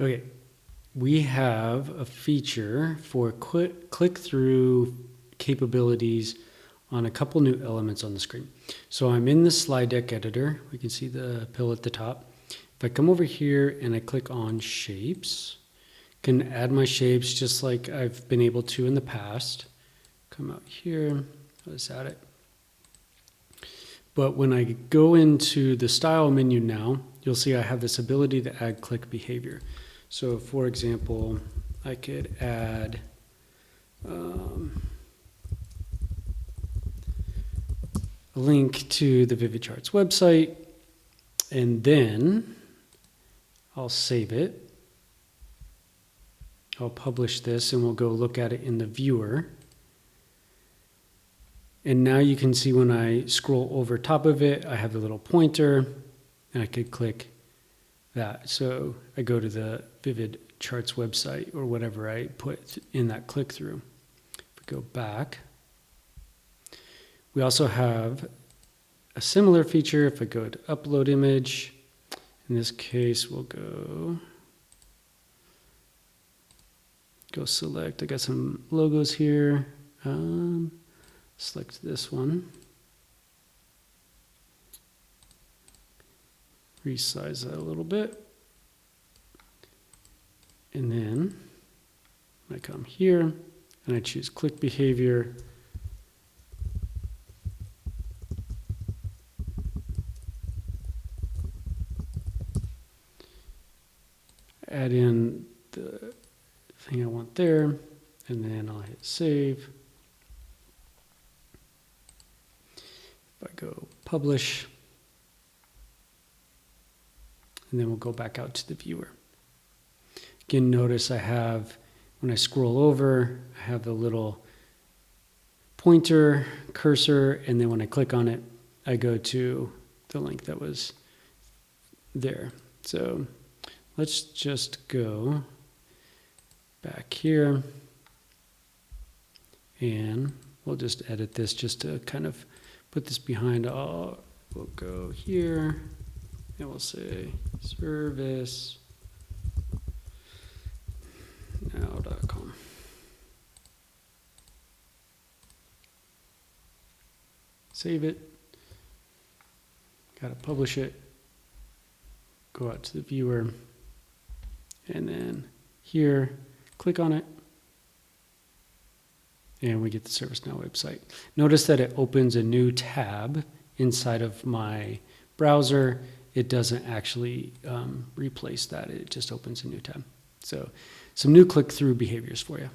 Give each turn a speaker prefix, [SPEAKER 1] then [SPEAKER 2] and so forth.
[SPEAKER 1] Okay, we have a feature for click-through capabilities on a couple new elements on the screen. So I'm in the slide deck editor. We can see the pill at the top. If I come over here and I click on shapes, I can add my shapes just like I've been able to in the past. Come out here, let's add it. But when I go into the style menu now, you'll see I have this ability to add click behavior. So for example, I could add a link to the VividCharts website, and then I'll save it. I'll publish this and we'll go look at it in the viewer. And now you can see when I scroll over top of it, I have the little pointer and I could click that. So I go to the VividCharts website or whatever I put in that click through. If we go back, we also have a similar feature. If I go to upload image, in this case, we'll go select. I got some logos here. Select this one. Resize that a little bit. And then I come here and I choose click behavior. Add in the thing I want there, and then I'll hit save. If I go publish, and then we'll go back out to the viewer. Again, notice I have, when I scroll over, I have the little pointer cursor, and then when I click on it, I go to the link that was there. So let's just go back here, and we'll just edit this just to kind of put this behind. We'll go here, and we'll say service now.com. Save it. Got to publish it. Go out to the viewer. And then here, click on it. And we get the ServiceNow website. Notice that it opens a new tab inside of my browser. It doesn't actually replace that. It just opens a new tab. So some new click-through behaviors for you.